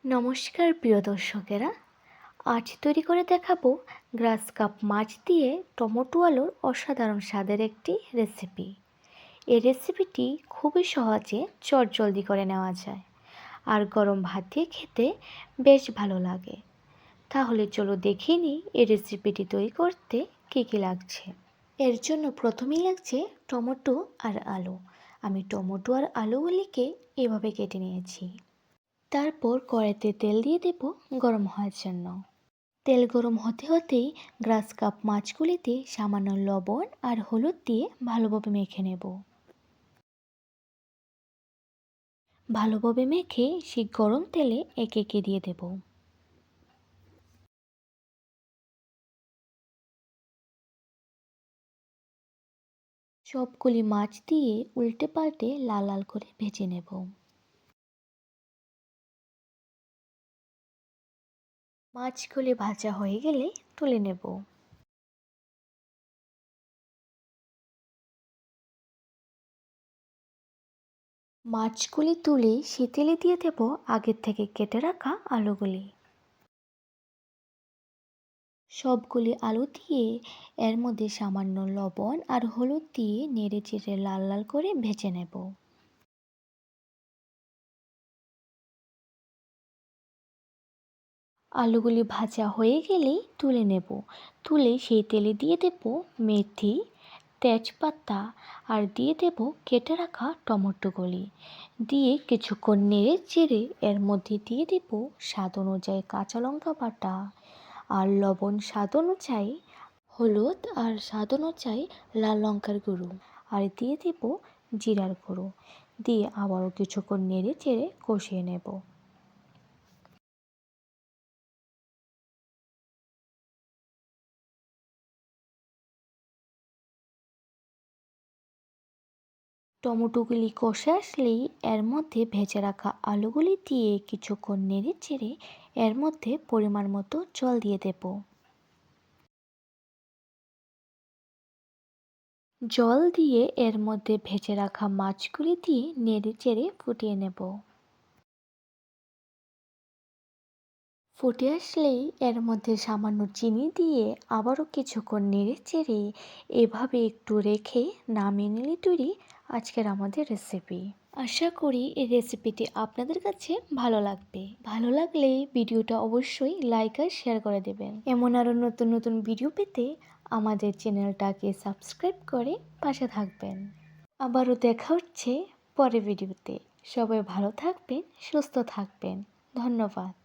নমস্কার প্রিয় দর্শকেরা, আজ তৈরি করে দেখাবো গ্রাস কাপ মাছ দিয়ে টমেটো আলুর অসাধারণ স্বাদের একটি রেসিপি। এই রেসিপিটি খুবই সহজে চটজলদি করে নেওয়া যায় আর গরম ভাত দিয়ে খেতে বেশ ভালো লাগে। তাহলে চলো দেখে নিই এই রেসিপিটি তৈরি করতে কী কী লাগছে। এর জন্য প্রথমেই লাগছে টমেটো আর আলু। আমি টমেটো আর আলুগুলিকে এভাবে কেটে নিয়েছি। তারপর কড়াইতে তেল দিয়ে দেব গরম হওয়ার জন্য। তেল গরম হতে হতেই গ্রাস কাপ মাছগুলিতে সামান্য লবণ আর হলুদ দিয়ে ভালোভাবে মেখে নেব। ভালোভাবে মেখে সেই গরম তেলে একে একে দিয়ে দেব। সবগুলি মাছ দিয়ে উল্টে পাল্টে লাল লাল করে ভেজে নেব। মাছগুলি ভাজা হয়ে গেলে তুলে নেব। মাছগুলি তুলে সে তেলে দিয়ে দেব আগের থেকে কেটে রাখা আলুগুলি। সবগুলি আলু দিয়ে এর মধ্যে সামান্য লবণ আর হলুদ দিয়ে নেড়ে চেড়ে লাল লাল করে ভেজে নেব। আলুগুলি ভাজা হয়ে গেলেই তুলে নেব। তুলে সেই তেলে দিয়ে দেব মেথি, তেজপাতা আর দিয়ে দেব কেটে রাখা টমেটোগুলি। দিয়ে কিছুক্ষণ নেড়ে চেড়ে এর মধ্যে দিয়ে দেব স্বাদ অনুযায়ী কাঁচা লঙ্কা বাটা আর লবণ, স্বাদ অনুযায়ী হলুদ আর স্বাদ অনুযায়ী লাল লঙ্কার গুঁড়ো আর দিয়ে দেব জিরার গুঁড়ো। দিয়ে আবারও কিছুক্ষণ নেড়ে চেড়ে কষিয়ে নেব। টমেটোগুলি কষে আসলেই এর মধ্যে ভেজে রাখা আলুগুলি দিয়ে কিছুক্ষণ নেড়ে চেড়ে এর মধ্যে পরিমাণ মতো জল দিয়ে দেব। জল দিয়ে এর মধ্যে ভেজে রাখা মাছগুলি দিয়ে নেড়ে চেড়ে ফুটিয়ে নেব। ফুটে আসলেই এর মধ্যে সামান্য চিনি দিয়ে আবারও কিছুক্ষণ নেড়ে চেড়ে এভাবে একটু রেখে নামিয়ে নিলে তৈরি আজকের আমাদের রেসিপি। আশা করি এই রেসিপিটি আপনাদের কাছে ভালো লাগবে। ভালো লাগলে ভিডিওটা অবশ্যই লাইক আর শেয়ার করে দেবেন। এমন আরও নতুন নতুন ভিডিও পেতে আমাদের চ্যানেলটাকে সাবস্ক্রাইব করে পাশে থাকবেন। আবারও দেখা হচ্ছে পরের ভিডিওতে। সবাই ভালো থাকবেন, সুস্থ থাকবেন। ধন্যবাদ।